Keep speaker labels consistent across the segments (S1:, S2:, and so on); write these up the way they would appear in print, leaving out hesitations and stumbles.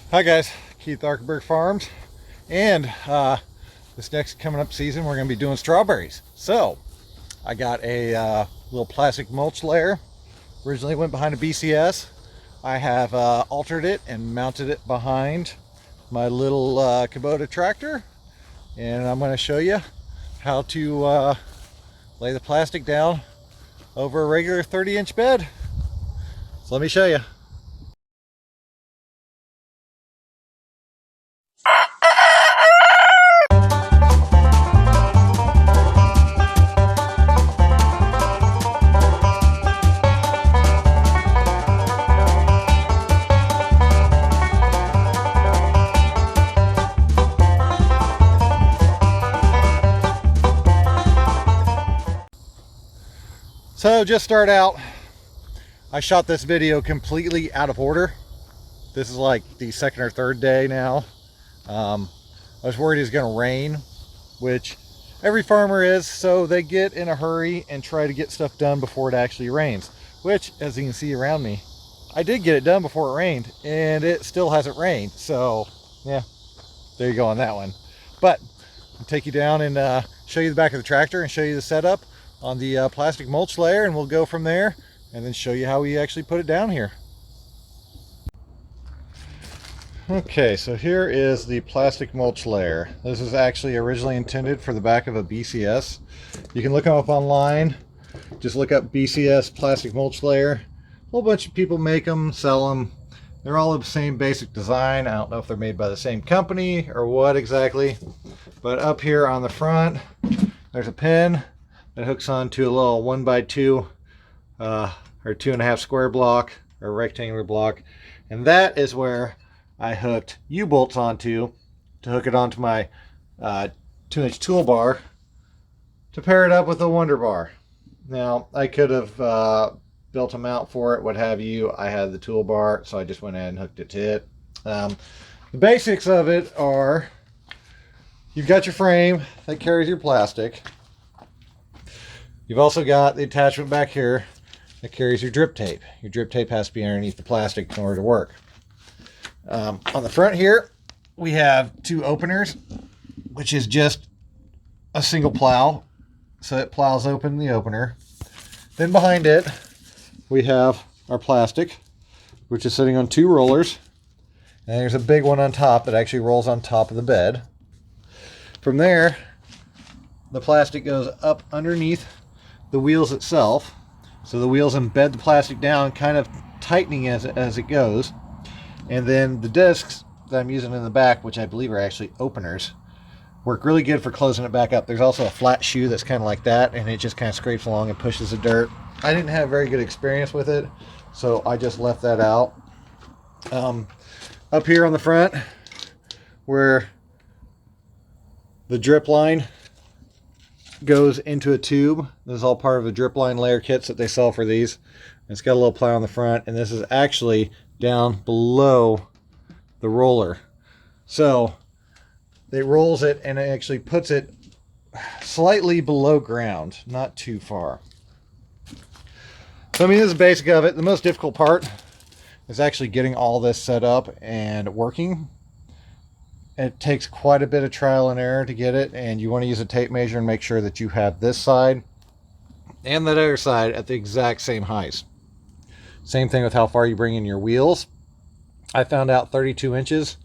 S1: Hi guys, Keith Arkenberg Farms, and this next coming up season we're going to be doing strawberries. So I got a little plastic mulch layer. Originally went behind a BCS. I have altered it and mounted it behind my little Kubota tractor, and I'm going to show you how to lay the plastic down over a regular 30-inch bed. So let me show you. So just start out, I shot this video completely out of order. This is like the second or third day now. I was worried it was going to rain, which every farmer is, so they get in a hurry and try to get stuff done before it actually rains, which, as you can see around me, I did get it done before it rained, and it still hasn't rained. So yeah, there you go on that one. But I'll take you down and show you the back of the tractor and show you the setup on the plastic mulch layer, and we'll go from there and then show you how we actually put it down here. Okay, so here is the plastic mulch layer. This is actually originally intended for the back of a BCS. You can look them up online. Just look up BCS plastic mulch layer. A whole bunch of people make them, sell them. They're all the same basic design. I don't know if they're made by the same company or what exactly. But up here on the front, there's a pin that hooks onto a little 1x2 or 2.5 square block or rectangular block, and that is where I hooked U-bolts onto to hook it onto my 2-inch toolbar to pair it up with a Wonder Bar. Now I could have built a mount for it, what have you. I had the toolbar, so I just went ahead and hooked it to it. The basics of it are, you've got your frame that carries your plastic. You've also got the attachment back here that carries your drip tape. Your drip tape has to be underneath the plastic in order to work. On the front here, we have two openers, which is just a single plow. So it plows open the opener. Then behind it, we have our plastic, which is sitting on two rollers. And there's a big one on top that actually rolls on top of the bed. From there, the plastic goes up underneath the wheels itself, so the wheels embed the plastic down, kind of tightening as it goes. And then the discs that I'm using in the back, which I believe are actually openers, work really good for closing it back up. There's also a flat shoe that's kind of like that, and it just kind of scrapes along and pushes the dirt. I didn't have very good experience with it, so I just left that out. Up here on the front, where the drip line goes into a tube. This is all part of the drip line layer kits that they sell for these. It's got a little plow on the front, and this is actually down below the roller. So it rolls it and it actually puts it slightly below ground, not too far. So I mean, this is the basic of it. The most difficult part is actually getting all this set up and working. It takes quite a bit of trial and error to get it, and you want to use a tape measure and make sure that you have this side and that other side at the exact same height. Same thing with how far you bring in your wheels. I found out 32 inches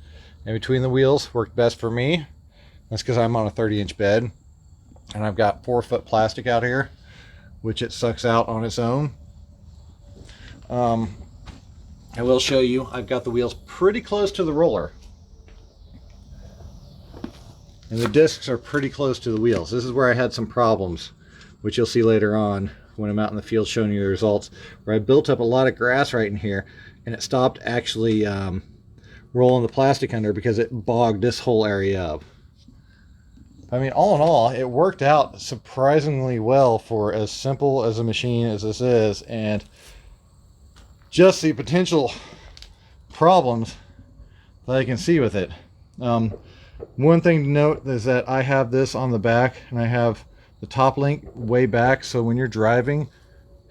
S1: in between the wheels worked best for me. That's because I'm on a 30-inch bed, and I've got 4-foot plastic out here, which it sucks out on its own. I will show you, I've got the wheels pretty close to the roller. And the discs are pretty close to the wheels. This is where I had some problems, which you'll see later on when I'm out in the field showing you the results, where I built up a lot of grass right in here, and it stopped actually rolling the plastic under because it bogged this whole area up. I mean, all in all, it worked out surprisingly well for as simple as a machine as this is, and just the potential problems that I can see with it. One thing to note is that I have this on the back, and I have the top link way back, so when you're driving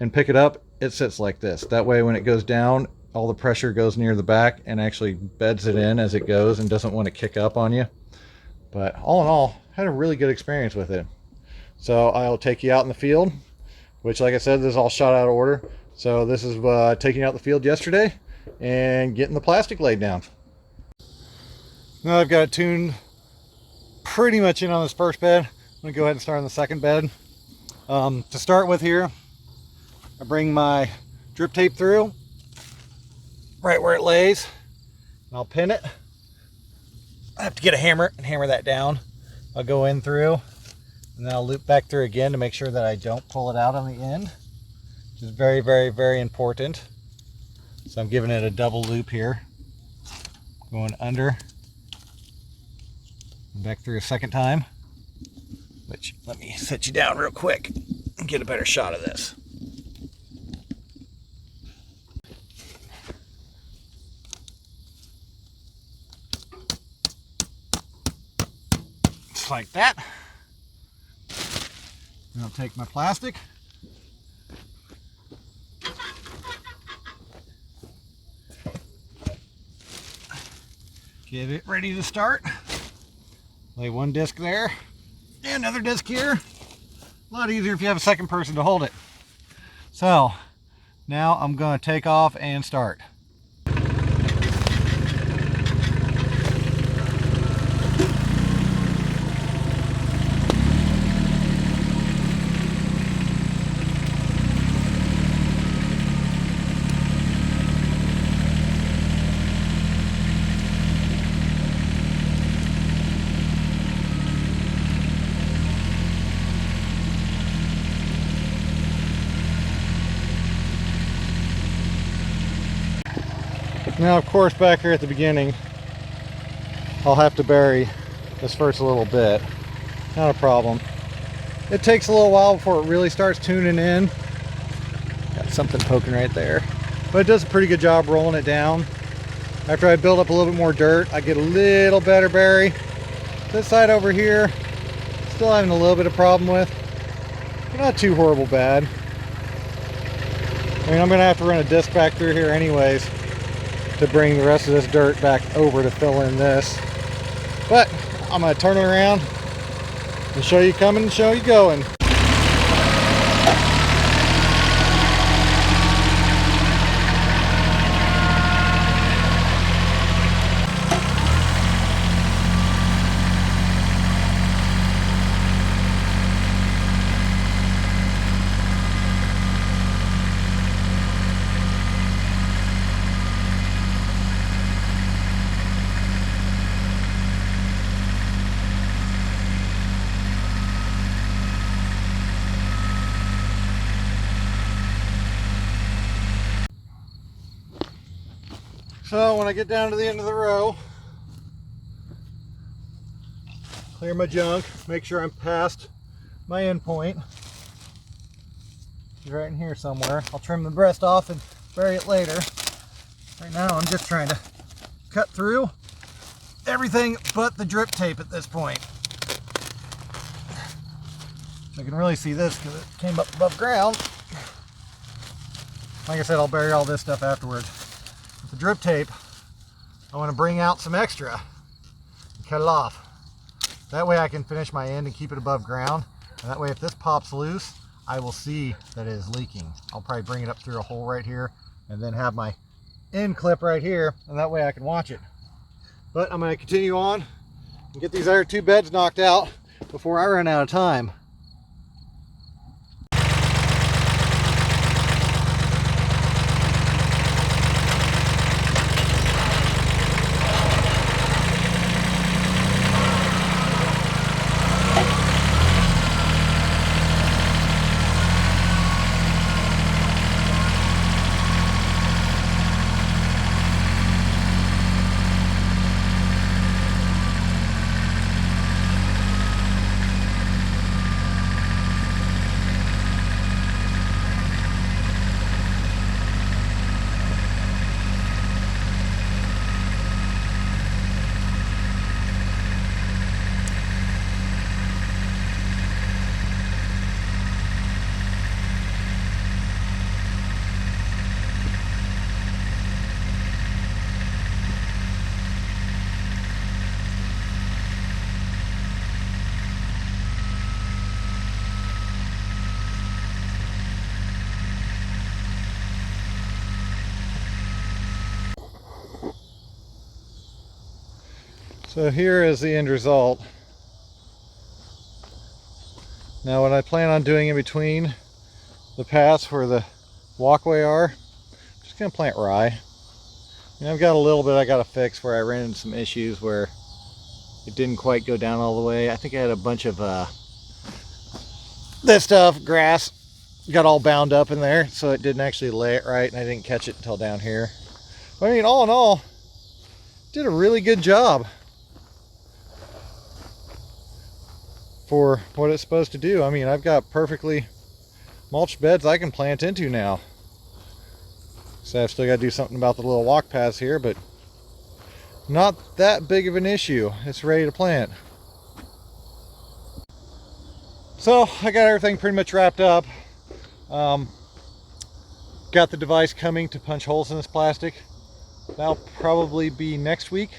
S1: and pick it up, it sits like this. That way when it goes down, all the pressure goes near the back and actually beds it in as it goes and doesn't want to kick up on you. But all in all, had a really good experience with it. So I'll take you out in the field, which, like I said, this is all shot out of order. So this is taking out the field yesterday and getting the plastic laid down. Now I've got it tuned pretty much in on this first bed. I'm gonna go ahead and start on the second bed. To start with here, I bring my drip tape through right where it lays, and I'll pin it. I have to get a hammer and hammer that down. I'll go in through, and then I'll loop back through again to make sure that I don't pull it out on the end, which is very, very, very important. So I'm giving it a double loop here, going under, and back through a second time, which, let me set you down real quick and get a better shot of this. Just like that. And I'll take my plastic, get it ready to start. Lay one disc there, and another disc here. A lot easier if you have a second person to hold it. So now I'm going to take off and start. Now, of course, back here at the beginning, I'll have to bury this first little bit. Not a problem. It takes a little while before it really starts tuning in. Got something poking right there. But it does a pretty good job rolling it down. After I build up a little bit more dirt, I get a little better bury. This side over here, still having a little bit of problem with. But not too horrible bad. I mean, I'm going to have to run a disc back through here anyways to bring the rest of this dirt back over to fill in this. But I'm going to turn it around and show you coming and show you going. So when I get down to the end of the row, clear my junk, make sure I'm past my end point. It's right in here somewhere. I'll trim the breast off and bury it later. Right now I'm just trying to cut through everything but the drip tape at this point. I can really see this because it came up above ground. Like I said, I'll bury all this stuff afterwards. The drip tape, I want to bring out some extra and cut it off. That way I can finish my end and keep it above ground. And that way if this pops loose, I will see that it is leaking. I'll probably bring it up through a hole right here and then have my end clip right here, and that way I can watch it. But I'm going to continue on and get these other two beds knocked out before I run out of time. So here is the end result. Now what I plan on doing in between the paths where the walkway are, I'm just going to plant rye. And I've got a little bit I got to fix where I ran into some issues where it didn't quite go down all the way. I think I had a bunch of this stuff, grass, got all bound up in there, so it didn't actually lay it right, and I didn't catch it until down here. But I mean, all in all, did a really good job for what it's supposed to do. I mean, I've got perfectly mulched beds I can plant into now. So I've still got to do something about the little walk paths here, but not that big of an issue. It's ready to plant. So I got everything pretty much wrapped up. Got the device coming to punch holes in this plastic. That'll probably be next week.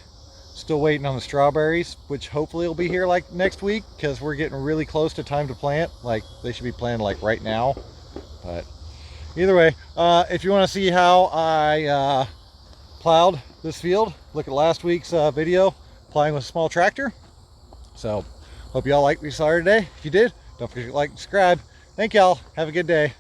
S1: Still waiting on the strawberries, which hopefully will be here like next week, because we're getting really close to time to plant. Like, they should be planted like right now. But either way, if you want to see how I plowed this field, look at last week's video, plowing with a small tractor. So hope y'all liked what you saw today. If you did, don't forget to like and subscribe. Thank y'all. Have a good day.